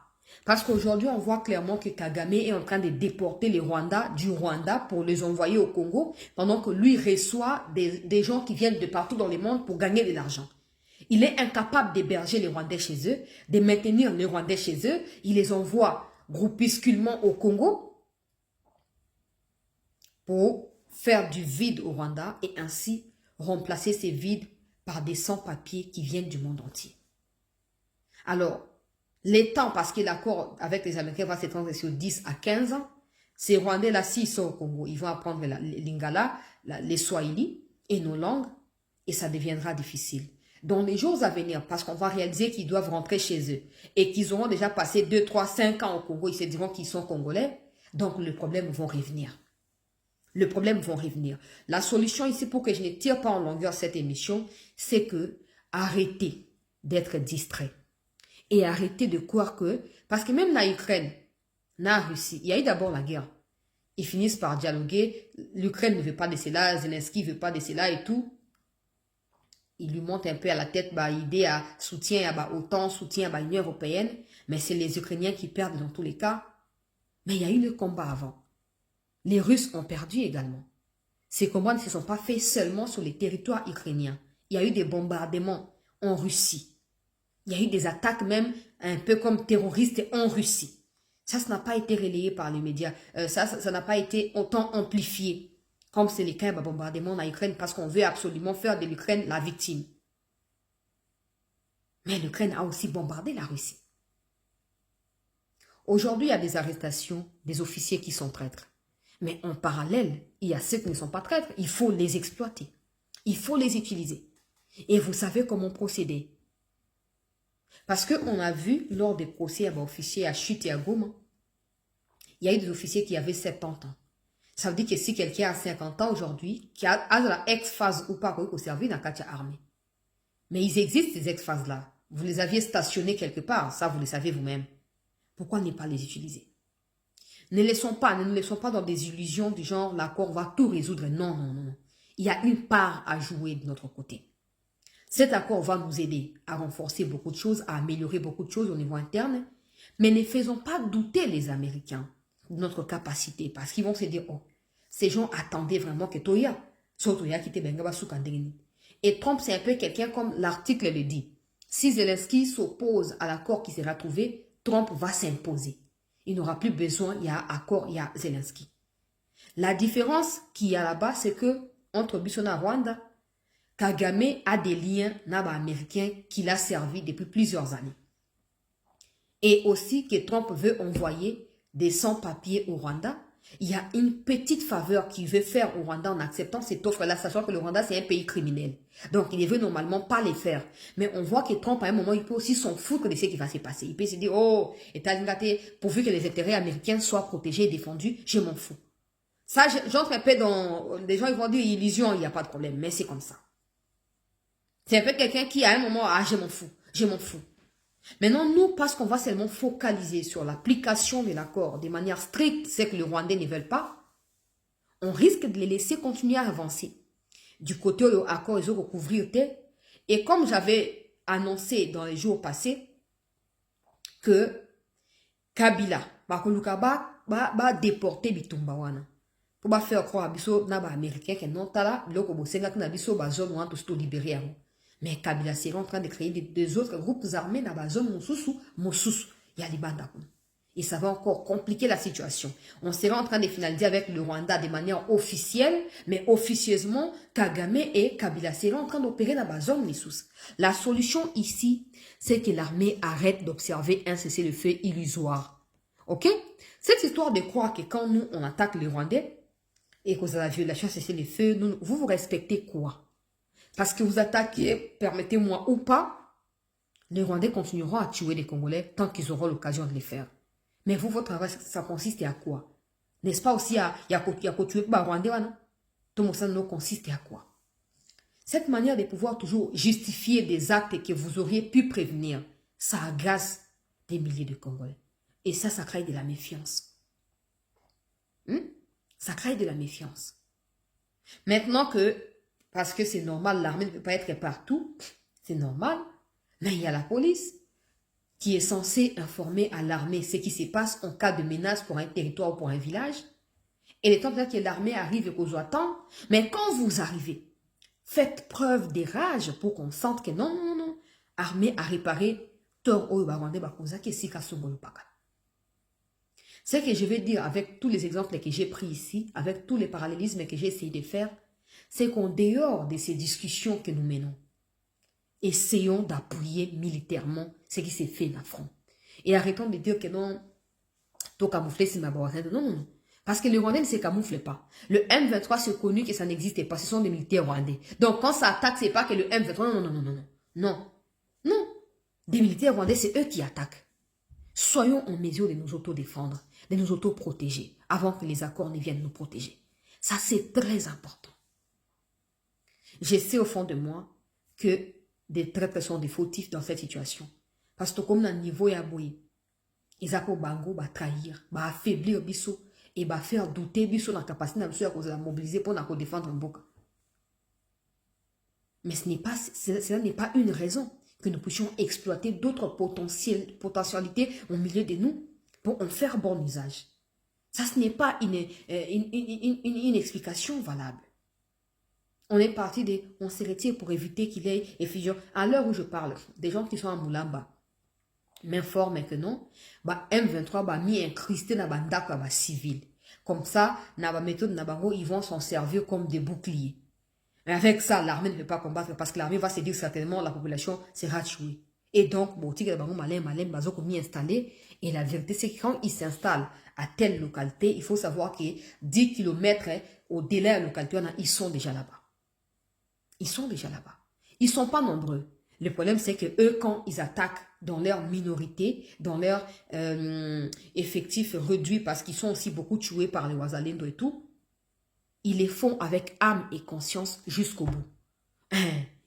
Parce qu'aujourd'hui, on voit clairement que Kagame est en train de déporter les Rwandais du Rwanda pour les envoyer au Congo, pendant que lui reçoit des gens qui viennent de partout dans le monde pour gagner de l'argent. Il est incapable d'héberger les Rwandais chez eux, de maintenir les Rwandais chez eux. Il les envoie groupusculement au Congo pour faire du vide au Rwanda et ainsi remplacer ces vides par des sans-papiers qui viennent du monde entier. Alors, les temps, parce que l'accord avec les Américains va s'étendre sur 10 à 15 ans, ces Rwandais-là, s'ils sont au Congo, ils vont apprendre les Lingala, les Swahili et nos langues, et ça deviendra difficile. Dans les jours à venir, parce qu'on va réaliser qu'ils doivent rentrer chez eux et qu'ils auront déjà passé 2, 3, 5 ans au Congo, ils se diront qu'ils sont Congolais, donc le problème va revenir. Le problème va revenir. La solution ici, pour que je ne tire pas en longueur cette émission, c'est que arrêtez d'être distrait et arrêtez de croire que, parce que même la Ukraine, la Russie, il y a eu d'abord la guerre. Ils finissent par dialoguer, l'Ukraine ne veut pas de cela, Zelensky ne veut pas de cela et tout. Il lui monte un peu à la tête idée à soutien à OTAN, soutien à l'Union européenne, mais c'est les Ukrainiens qui perdent dans tous les cas. Mais il y a eu le combat avant. Les Russes ont perdu également. Ces combats ne se sont pas faits seulement sur les territoires ukrainiens. Il y a eu des bombardements en Russie. Il y a eu des attaques même un peu comme terroristes en Russie. Ça n'a pas été relayé par les médias. Ça n'a pas été autant amplifié. Comme c'est le cas de bombardement en Ukraine, parce qu'on veut absolument faire de l'Ukraine la victime. Mais l'Ukraine a aussi bombardé la Russie. Aujourd'hui, il y a des arrestations des officiers qui sont traîtres. Mais en parallèle, il y a ceux qui ne sont pas traîtres. Il faut les exploiter. Il faut les utiliser. Et vous savez comment procéder. Parce qu'on a vu, lors des procès à officiers à Chute et à Goma, il y a eu des officiers qui avaient 70 ans. Ça veut dire que si quelqu'un a 50 ans aujourd'hui, qui a la ex-phase ou pas au service dans la armée. Mais ils existent, ces ex-phases-là. Vous les aviez stationnés quelque part, ça vous le savez vous-même. Pourquoi ne pas les utiliser? Ne nous laissons pas dans des illusions du genre l'accord va tout résoudre. Non, non, non, non. Il y a une part à jouer de notre côté. Cet accord va nous aider à renforcer beaucoup de choses, à améliorer beaucoup de choses au niveau interne, mais ne faisons pas douter les Américains de notre capacité parce qu'ils vont se dire, oh, ces gens attendaient vraiment que Toya, Sotoya qui était Bengaba Soukandrini. Et Trump, c'est un peu quelqu'un comme l'article le dit. Si Zelensky s'oppose à l'accord qui sera trouvé, Trump va s'imposer. Il n'aura plus besoin, il y a accord, il y a Zelensky. La différence qu'il y a là-bas, c'est que entre Bissona et Rwanda, Kagame a des liens américains qu'il a servi depuis plusieurs années. Et aussi que Trump veut envoyer des sans-papiers au Rwanda. Il y a une petite faveur qu'il veut faire au Rwanda en acceptant cette offre-là, sachant que le Rwanda, c'est un pays criminel. Donc, il ne veut normalement pas les faire. Mais on voit que Trump, à un moment, il peut aussi s'en foutre de ce qui va se passer. Il peut se dire, oh, pourvu que les intérêts américains soient protégés et défendus, je m'en fous. Ça, j'entre un peu dans... Les gens, ils vont dire illusion, il n'y a pas de problème, mais c'est comme ça. C'est un peu quelqu'un qui, à un moment, ah, je m'en fous, je m'en fous. Maintenant, nous, parce qu'on va seulement focaliser sur l'application de l'accord de manière stricte, ce que les Rwandais ne veulent pas, on risque de les laisser continuer à avancer. Du côté où l'accord, ils ont recouvrir. Et comme j'avais annoncé dans les jours passés, que Kabila, va déporter Bitumba wana. Pour faire croire à Bisso, naba américain, que non, tala, loko bosenga, que Nabiso, bazon, ou tout libéré. Mais Kabila serait en train de créer des autres groupes armés dans la zone Mosusu, Yalibanda. Et ça va encore compliquer la situation. On sera en train de finaliser avec le Rwanda de manière officielle, mais officieusement, Kagame et Kabila seraient en train d'opérer dans la zone Mosusu. La solution ici, c'est que l'armée arrête d'observer un cessez-le-feu illusoire. Ok? Cette histoire de croire que quand nous, on attaque les Rwandais, et que vous avez la violation cessez-le-feu, vous respectez quoi? Parce que vous attaquez, permettez-moi ou pas, les Rwandais continueront à tuer les Congolais tant qu'ils auront l'occasion de les faire. Mais vous, votre travail, ça consiste à quoi? N'est-ce pas aussi à tuer les Rwandais, non? Tout ça consiste à quoi? Cette manière de pouvoir toujours justifier des actes que vous auriez pu prévenir, ça agace des milliers de Congolais. Et ça crée de la méfiance. Ça crée de la méfiance. Maintenant que parce que c'est normal, l'armée ne peut pas être partout. C'est normal. Mais il y a la police qui est censée informer à l'armée ce qui se passe en cas de menace pour un territoire ou pour un village. Et le temps que l'armée arrive et qu'on vous attend. Mais quand vous arrivez, faites preuve de rage pour qu'on sente que non, non, non. Armée a réparé tort au Rwanda. Ce que je vais dire avec tous les exemples que j'ai pris ici, avec tous les parallélismes que j'ai essayé de faire, c'est qu'en dehors de ces discussions que nous menons, essayons d'appuyer militairement ce qui s'est fait dans le front. Et arrêtons de dire que non, tout camoufler, c'est ma barre. Non, non, non. Parce que les Rwandais ne se camouflent pas. Le M23, c'est connu que ça n'existait pas. Ce sont des militaires rwandais. Donc, quand ça attaque, c'est pas que le M23, non, non, non, non, non. Non. Non. Des militaires rwandais, c'est eux qui attaquent. Soyons en mesure de nous autodéfendre, de nous autoprotéger, avant que les accords ne viennent nous protéger. Ça, c'est très important. Je sais au fond de moi que des traîtres sont des fautifs dans cette situation. Parce que comme dans le niveau yaboué, ils ont bango, trahir, affaiblir biso et faire douter biso dans la capacité de la mobiliser pour nous défendre un boca. Mais cela n'est pas une raison que nous puissions exploiter d'autres potentialités au milieu de nous pour en faire bon usage. Ça, ce n'est pas une explication valable. On est parti on se retire pour éviter qu'il ait effusion. À l'heure où je parle, des gens qui sont à Moulamba m'informent que non, M23 mis incrusté dans la civil. Comme ça, dans la méthode ils vont s'en servir comme des boucliers. Mais avec ça, l'armée ne peut pas combattre parce que l'armée va se dire certainement la population sera tuée. Et donc, installé. Et la vérité, c'est que quand ils s'installent à telle localité, il faut savoir que 10 km au-delà de la localité, ils sont déjà là-bas. Ils sont déjà là-bas. Ils ne sont pas nombreux. Le problème, c'est que eux, quand ils attaquent dans leur minorité, dans leur effectif réduit, parce qu'ils sont aussi beaucoup tués par les Wazalendo et tout, ils les font avec âme et conscience jusqu'au bout.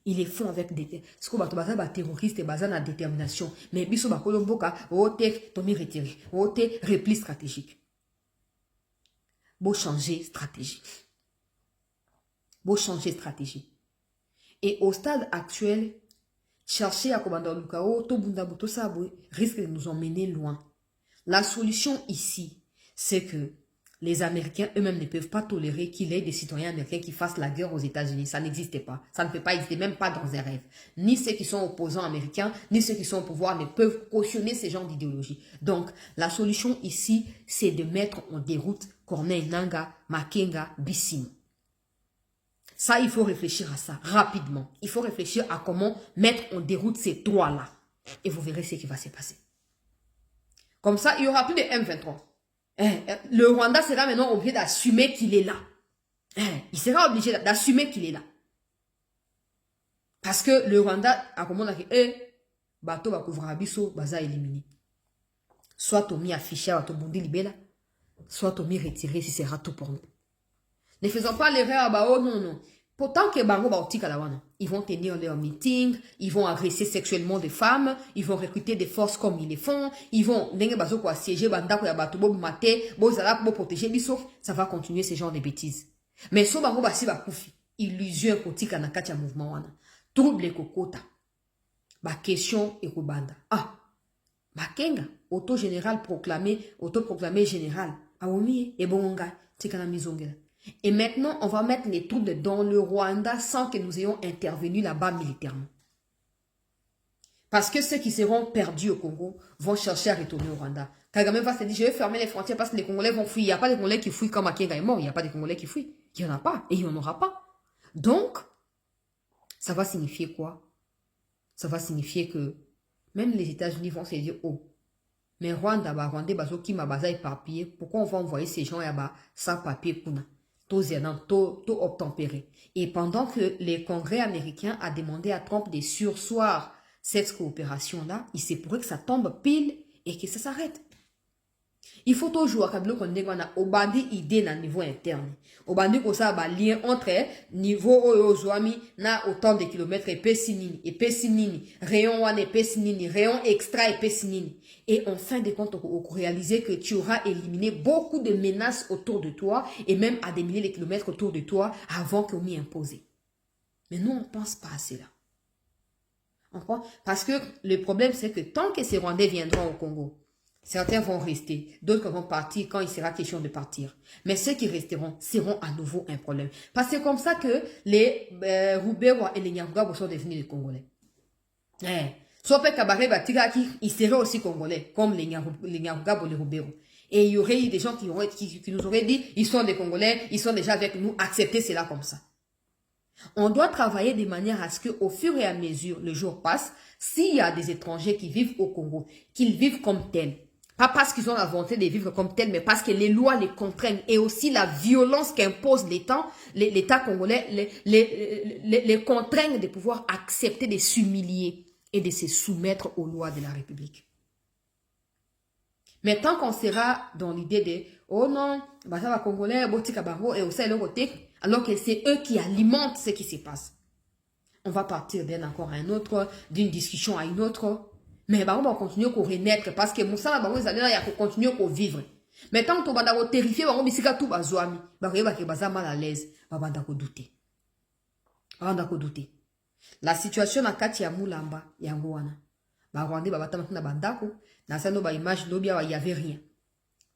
Ils les font avec des... Ce qu'on va terroriste et basé la détermination. Mais biso ba kolomboka, ote, tomi retiré. Ote, repli stratégique. Beau changer stratégie. Beau changer stratégie. Et au stade actuel, chercher à commander le chaos, tout bundabuto sabou, risque de nous emmener loin. La solution ici, c'est que les Américains eux-mêmes ne peuvent pas tolérer qu'il y ait des citoyens américains qui fassent la guerre aux États-Unis. Ça n'existe pas. Ça ne peut pas exister, même pas dans un rêve. Ni ceux qui sont opposants américains, ni ceux qui sont au pouvoir ne peuvent cautionner ce genre d'idéologie. Donc, la solution ici, c'est de mettre en déroute Corneille Nangaa, Makenga, Bissimo. Ça, il faut réfléchir à ça rapidement. Il faut réfléchir à comment mettre en déroute ces trois-là. Et vous verrez ce qui va se passer. Comme ça, il n'y aura plus de M23. Le Rwanda sera maintenant obligé d'assumer qu'il est là. Il sera obligé d'assumer qu'il est là. Parce que le Rwanda a commandé que bateau va couvrir Abisso, baza éliminé. Soit on mis affiché à Tobondi Libela, soit on mis retiré si c'est tout pour nous. Ne faisons pas l'erreur, bah oh non, non. Pourtant que Bango Baotika Lawana, ils vont tenir leur meeting, ils vont agresser sexuellement des femmes, ils vont recruter des forces comme ils les font, ils vont assiéger Bandako ya Batobo Mate, Bozala pour protéger Bisso, ça va continuer ce genre de bêtises. Mais so Bango Basi Bakoufi, illusion Kotika Nakatia mouvement wana, trouble Kokota, ba question et Kobanda. Ah, Makenga, autoproclamé général, Aomi et Bonga, Tikana Mizongela. Et maintenant, on va mettre les troupes dans le Rwanda sans que nous ayons intervenu là-bas militairement. Parce que ceux qui seront perdus au Congo vont chercher à retourner au Rwanda. Kagame va se dire, je vais fermer les frontières parce que les Congolais vont fuir. Il n'y a pas de Congolais qui fuient quand Makenga est mort. Il n'y a pas de Congolais qui fuient. Il n'y en a pas et il n'y en aura pas. Donc, ça va signifier quoi? Ça va signifier que même les États-Unis vont se dire, oh, mais Rwanda, Rwanda, Bazo, qui m'a basé éparpillé, pourquoi on va envoyer ces gens là-bas sans papier pour nous? Tout obtempéré. Et pendant que les congrès américains a demandé à Trump de surseoir cette coopération-là, il se pourrait que ça tombe pile et que ça s'arrête. Il faut toujours que au bandi idée na niveau interne. Au bandi ko ça ba lien entre niveau ozwami na autant de kilomètres et pessinini, rayon wane pessinini, rayon extra et pessinini. Et en fin de compte, on réaliser que tu auras éliminé beaucoup de menaces autour de toi et même à des milliers de kilomètres autour de toi avant qu'on m'y impose. Mais nous, on pense pas à cela. Parce que le problème, c'est que tant que ces Rwandais viendront au Congo, certains vont rester, d'autres vont partir quand il sera question de partir. Mais ceux qui resteront seront à nouveau un problème. Parce que c'est comme ça que les Roubewa et les Nyangabo sont devenus des Congolais. Sope Kabare Batigaki, ils seraient aussi Congolais, comme les Nyangabo et les Roubewa. Et il y aurait eu des gens qui nous auraient dit, ils sont des Congolais, ils sont déjà avec nous, acceptez cela comme ça. On doit travailler de manière à ce qu'au fur et à mesure, le jour passe, s'il y a des étrangers qui vivent au Congo, qu'ils vivent comme tels. Pas parce qu'ils ont la volonté de vivre comme tels, mais parce que les lois les contraignent. Et aussi la violence qu'impose l'État congolais, les contraignent de pouvoir accepter de s'humilier et de se soumettre aux lois de la République. Mais tant qu'on sera dans l'idée de « Oh non, bah ça va Congolais, botika bango et aussi leur côté », alors que c'est eux qui alimentent ce qui se passe. On va partir d'un accord à un autre, d'une discussion à une autre. Mais on va continuer à renaître parce que Moussa va continuer à vivre. Mais tant que on va terrifier, on va tout bazoami. Mal à l'aise, on va douter. La situation à Katia Moulamba, Yangoana. Rwandais, na bandako, na sano ba image lobia, il n'y avait rien.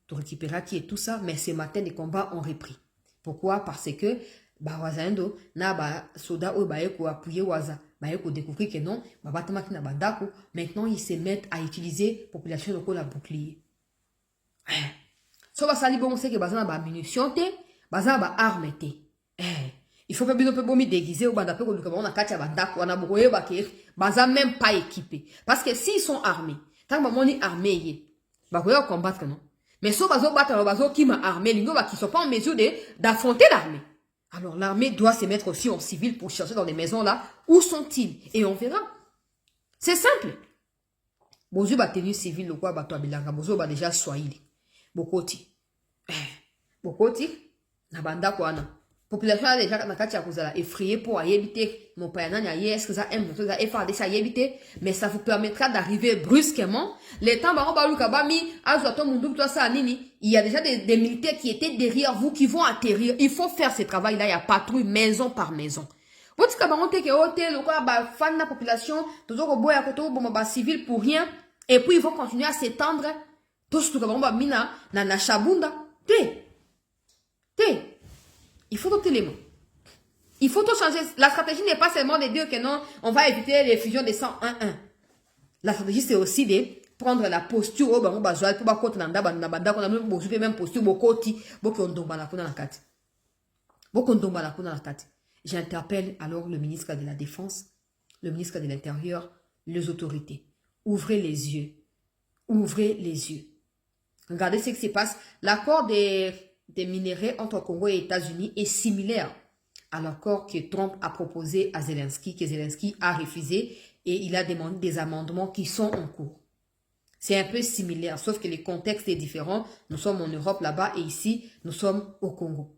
Tu récupéras qui est tout ça, mais ce matin, les combats ont repris. Pourquoi? Parce que Wazando, na soda ou baeko appuyer waza, baeko découvrir que non, babatama na bandako, maintenant ils se mettent à utiliser population locale à bouclier. So basali bon c'est que bazana ba munitions te, bazana ba armes te. Il faut que bino pe bomi déguisé ou bandape ko lukaba on a katia bandako, on a bokoye baké, bazana même pas équipé. Parce que s'ils sont armés, tant que maman est armé, bakoye combattre non. Mais si bazo battre bazo qui m'a armé, les gens qui sont pas en mesure d'affronter l'armée. Alors l'armée doit se mettre aussi en civil pour chercher dans les maisons là. Où sont-ils? Et on verra. C'est simple. Bozo ba tenue civile le quoi bato abilanga bozo ba déjà soyili. Bokoti. Bokoti na banda kwana. population a déjà na kati ya kozala effrayée pour ayebiter mon père est-ce que ça aime ça et faire des ça ayebiter, mais ça vous permettra d'arriver brusquement les temps baron ba luka ba mi azoto mundu toi ça nini, il y a déjà des militaires qui étaient derrière vous qui vont atterrir. Il faut faire ce travail là, il y a patrouille maison par maison. Votre cabaron te ke hôtel quoi ba fan la population toujours boya koto bon ba civil pour rien et puis ils vont continuer à s'étendre tout ce cabaron ba mina na chabunda te. Il faut d'autres éléments. Il faut tout changer. La stratégie n'est pas seulement de dire que non, on va éviter les fusions des 101-1. La stratégie, c'est aussi de prendre la posture au bango bazoal pour bakote nanda banda qu'on a même posture bokoti bokondomba la kuna la kati. Bokondomba la kuna la kati. J'interpelle alors le ministre de la Défense, le ministre de l'Intérieur, les autorités. Ouvrez les yeux. Ouvrez les yeux. Regardez ce qui se passe. L'accord des minéraux entre Congo et États-Unis est similaire à l'accord que Trump a proposé à Zelensky, que Zelensky a refusé et il a demandé des amendements qui sont en cours. C'est un peu similaire, sauf que le contexte est différent. Nous sommes en Europe là-bas et ici, nous sommes au Congo.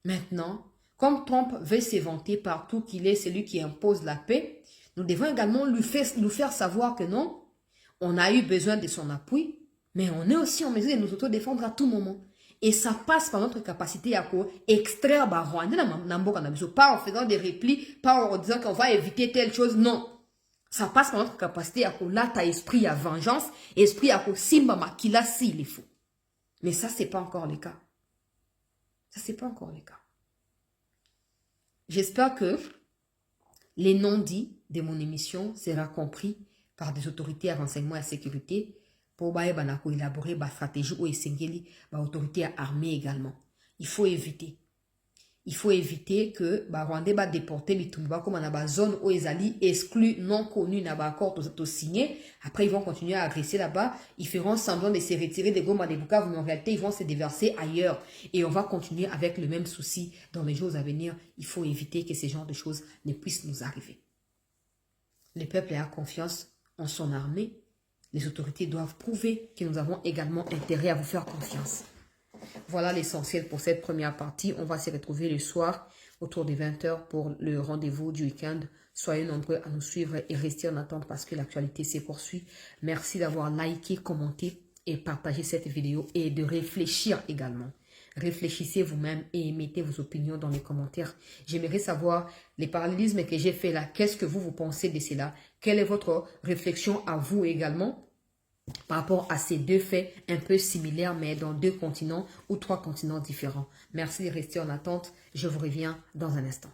Maintenant, comme Trump veut se vanter partout qu'il est celui qui impose la paix, nous devons également lui faire savoir que non, on a eu besoin de son appui, mais on est aussi en mesure de nous autodéfendre à tout moment. Et ça passe par notre capacité à extraire Rwanda, pas en faisant des replis, pas en disant qu'on va éviter telle chose, non. Ça passe par notre capacité à là, ta esprit à vengeance, esprit à simba makila s'il faut. Mais ça, c'est pas encore le cas. Ça, c'est pas encore le cas. J'espère que les non-dits de mon émission sera compris par des autorités à renseignement et à sécurité pour élaborer une stratégie ou une autorité armée également. Il faut éviter. Il faut éviter que Rwanda va déporter les Tumba comme dans la zone où ils allaient exclus, non connus, dans l'accord tout signé. Après, ils vont continuer à agresser là-bas. Ils feront semblant de se retirer des Goma des Bukavu, mais en réalité, ils vont se déverser ailleurs. Et on va continuer avec le même souci dans les jours à venir. Il faut éviter que ce genre de choses ne puissent nous arriver. Le peuple a confiance en son armée. Les autorités doivent prouver que nous avons également intérêt à vous faire confiance. Voilà l'essentiel pour cette première partie. On va se retrouver le soir autour des 20 h pour le rendez-vous du week-end. Soyez nombreux à nous suivre et restez en attente parce que l'actualité se poursuit. Merci d'avoir liké, commenté et partagé cette vidéo et de réfléchir également. Réfléchissez vous-même et mettez vos opinions dans les commentaires. J'aimerais savoir les parallélismes que j'ai fait là. Qu'est-ce que vous pensez de cela? Quelle est votre réflexion à vous également par rapport à ces deux faits un peu similaires mais dans 2 continents ou 3 continents différents? Merci de rester en attente. Je vous reviens dans un instant.